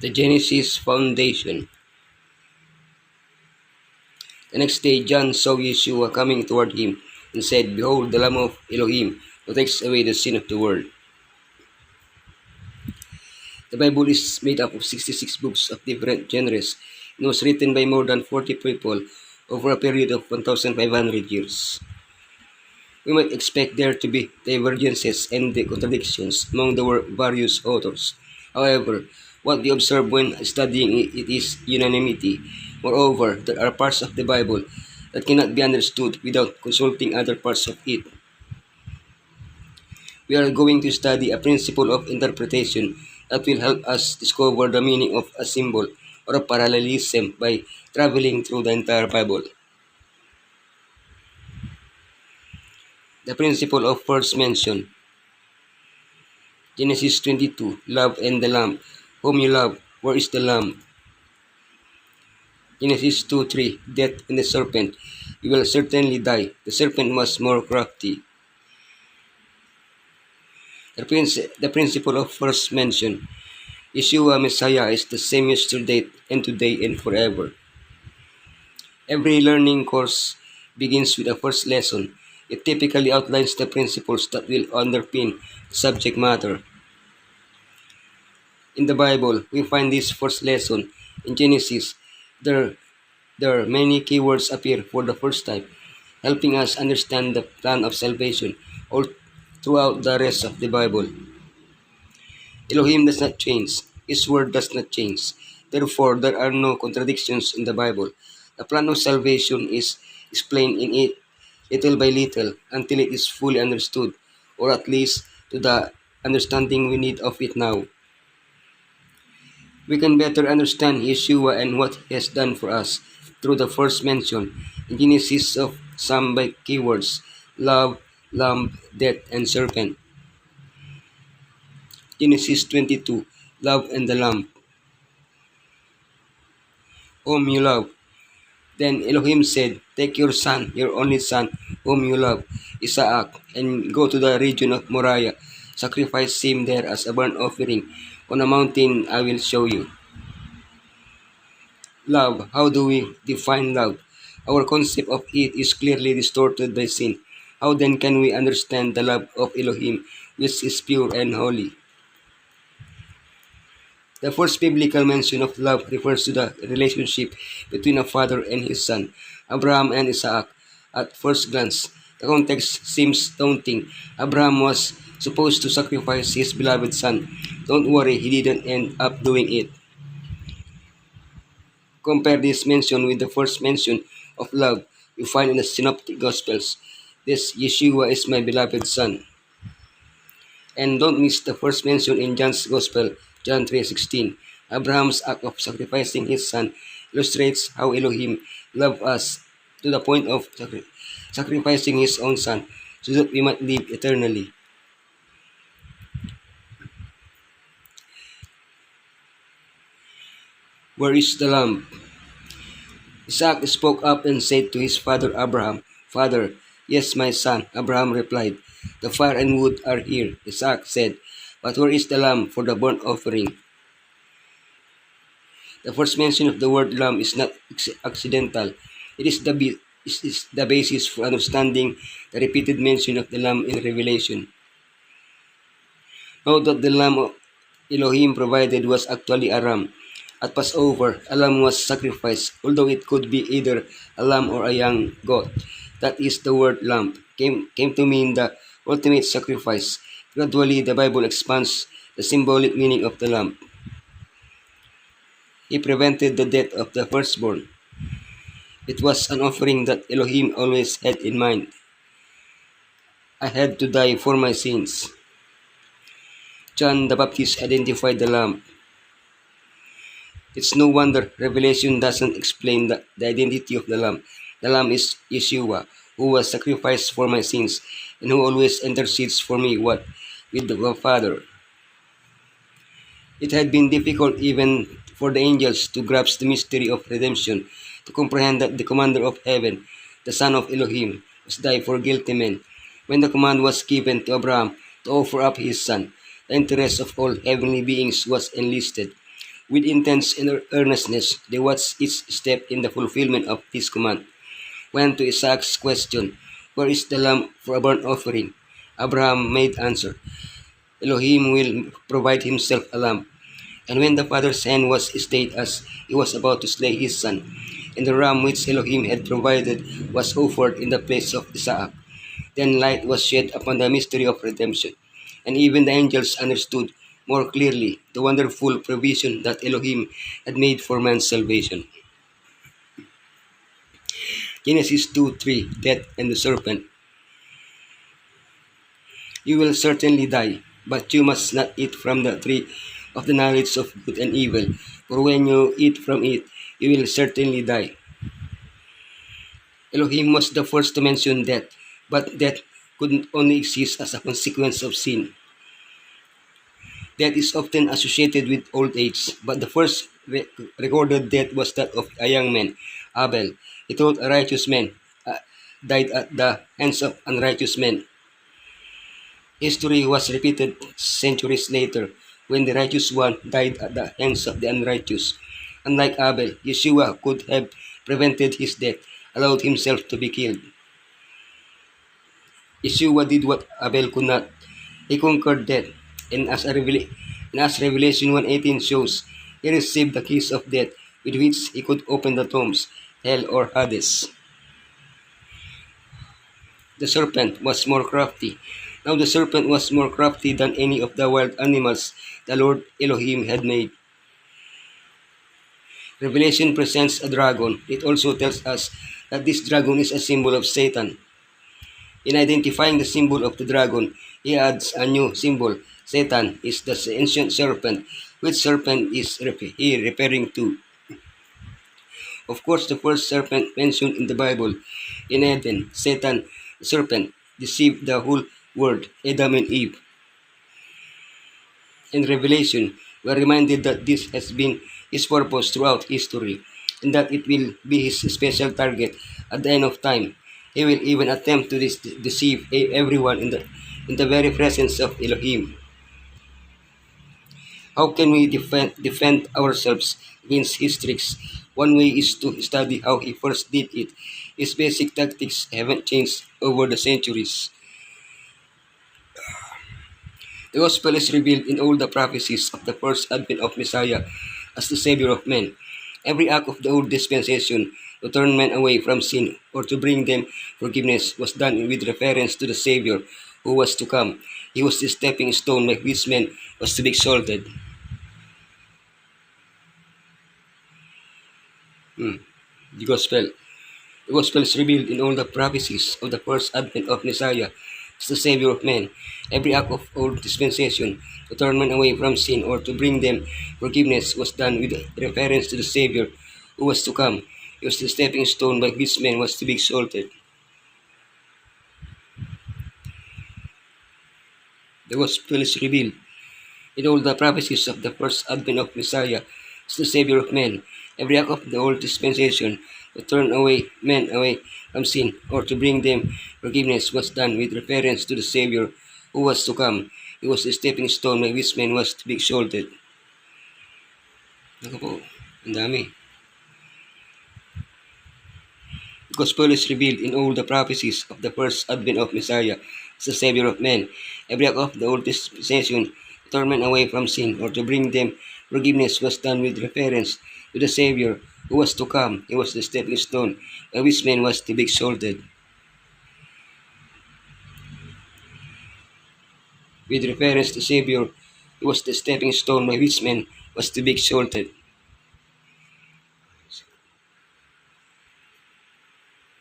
The Genesis foundation. The next day John saw Yeshua coming toward him, and said, Behold, the Lamb of Elohim, who takes away the sin of the world. The Bible is made up of 66 books of different genres, and was written by more than 40 people over a period of 1,500 years. We might expect there to be divergences and contradictions among the various authors. However, what we observe when studying it is unanimity. Moreover, there are parts of the Bible that cannot be understood without consulting other parts of it. We are going to study a principle of interpretation that will help us discover the meaning of a symbol or a parallelism by traveling through the entire Bible. The principle of first mention. Genesis 22, Love and the Lamb. Whom you love, where is the Lamb? Genesis 2:3, Death and the serpent. You will certainly die. The serpent was more crafty. The principle of first mention. Yeshua Messiah is the same yesterday and today and forever. Every learning course begins with a first lesson. It typically outlines the principles that will underpin the subject matter. In the Bible, we find this first lesson. In Genesis, there many keywords appear for the first time, helping us understand the plan of salvation all throughout the rest of the Bible. Elohim does not change. His word does not change. Therefore, there are no contradictions in the Bible. The plan of salvation is explained in it little by little until it is fully understood, or at least to the understanding we need of it now. We can better understand Yeshua and what he has done for us through the first mention in Genesis of some by keywords: love, lamb, death, and serpent. Genesis 22, Love and the Lamb. Whom you love. Then Elohim said, Take your son, your only son, whom you love, Isaac, and go to the region of Moriah. Sacrifice him there as a burnt offering on a mountain I will show you. Love. How do we define love? Our concept of it is clearly distorted by sin. How then can we understand the love of Elohim, which is pure and holy? The first biblical mention of love refers to the relationship between a father and his son, Abraham and Isaac. At first glance, the context seems daunting. Abraham was supposed to sacrifice his beloved son. Don't worry, he didn't end up doing it. Compare this mention with the first mention of love you find in the Synoptic Gospels. This Yeshua is my beloved son. And don't miss the first mention in John's Gospel, John 3:16. Abraham's act of sacrificing his son illustrates how Elohim loved us to the point of sacrificing his own son so that we might live eternally. Where is the lamb? Isaac spoke up and said to his father Abraham, Father, yes, my son. Abraham replied, The fire and wood are here. Isaac said, But where is the lamb for the burnt offering? The first mention of the word lamb is not accidental. It is the basis for understanding the repeated mention of the lamb in Revelation. Note that the lamb Elohim provided was actually a ram. At Passover, a lamb was sacrificed, although it could be either a lamb or a young goat. That is, the word lamb came to mean the ultimate sacrifice. Gradually, the Bible expands the symbolic meaning of the lamb. He prevented the death of the firstborn. It was an offering that Elohim always had in mind. I had to die for my sins. John the Baptist identified the lamb. It's no wonder Revelation doesn't explain the identity of the lamb. The lamb is Yeshua, who was sacrificed for my sins, and who always intercedes for me with the Father. It had been difficult even for the angels to grasp the mystery of redemption, to comprehend that the commander of heaven, the Son of Elohim, was died for guilty men. When the command was given to Abraham to offer up his son, the interest of all heavenly beings was enlisted. With intense earnestness, they watched each step in the fulfillment of this command. When to Isaac's question, "Where is the lamb for a burnt offering?" Abraham made answer, "Elohim will provide himself a lamb." And when the father's hand was stayed as he was about to slay his son, and the ram which Elohim had provided was offered in the place of Isaac, then light was shed upon the mystery of redemption, and even the angels understood more clearly the wonderful provision that Elohim had made for man's salvation. Genesis 2:3, Death and the Serpent. You will certainly die, but you must not eat from the tree of the knowledge of good and evil, for when you eat from it, you will certainly die. Elohim was the first to mention death, but death could only exist as a consequence of sin. Death is often associated with old age, but the first recorded death was that of a young man, Abel. He told a righteous man, died at the hands of unrighteous men. History was repeated centuries later when the righteous one died at the hands of the unrighteous. Unlike Abel, Yeshua could have prevented his death, allowed himself to be killed. Yeshua did what Abel could not. He conquered death, and as Revelation 1:18 shows, he received the keys of death with which he could open the tombs, hell or Hades. The serpent was more crafty. Now the serpent was more crafty than any of the wild animals the Lord Elohim had made. Revelation presents a dragon. It also tells us that this dragon is a symbol of Satan. In identifying the symbol of the dragon, he adds a new symbol. Satan is the ancient serpent. Which serpent is he referring to? Of course, the first serpent mentioned in the Bible, in Eden, Satan, the serpent, deceived the whole world, Adam and Eve. In Revelation, we are reminded that this has been his purpose throughout history, and that it will be his special target at the end of time. He will even attempt to deceive everyone in the very presence of Elohim. How can we defend ourselves against his tricks? One way is to study how he first did it. His basic tactics haven't changed over the centuries. The gospel is revealed in all the prophecies of the first advent of Messiah as the Savior of men. Every act of the old dispensation to turn men away from sin or to bring them forgiveness was done with reference to the Savior who was to come. He was the stepping stone by which men was to be exalted. The Gospel. The Gospel is revealed in all the prophecies of the first advent of Messiah as the Savior of men. Every act of old dispensation to turn men away from sin or to bring them forgiveness was done with reference to the Savior who was to come. He was the stepping stone by which man was to be exalted. The Gospel is revealed in all the prophecies of the first advent of Messiah as the Savior of men. Every act of the old dispensation to turn men away from sin or to bring them forgiveness was done with reference to the Savior who was to come. He was the stepping stone by which man was to be exalted. Ako po, ang dami. The Gospel is revealed in all the prophecies of the first advent of Messiah as the Savior of men. Every act of the old dispensation to turn men away from sin or to bring them forgiveness was done with reference to the Savior who was to come. He was the stepping stone by which man was to be exalted. With reference to Savior, he was the stepping stone by which man was to be exalted.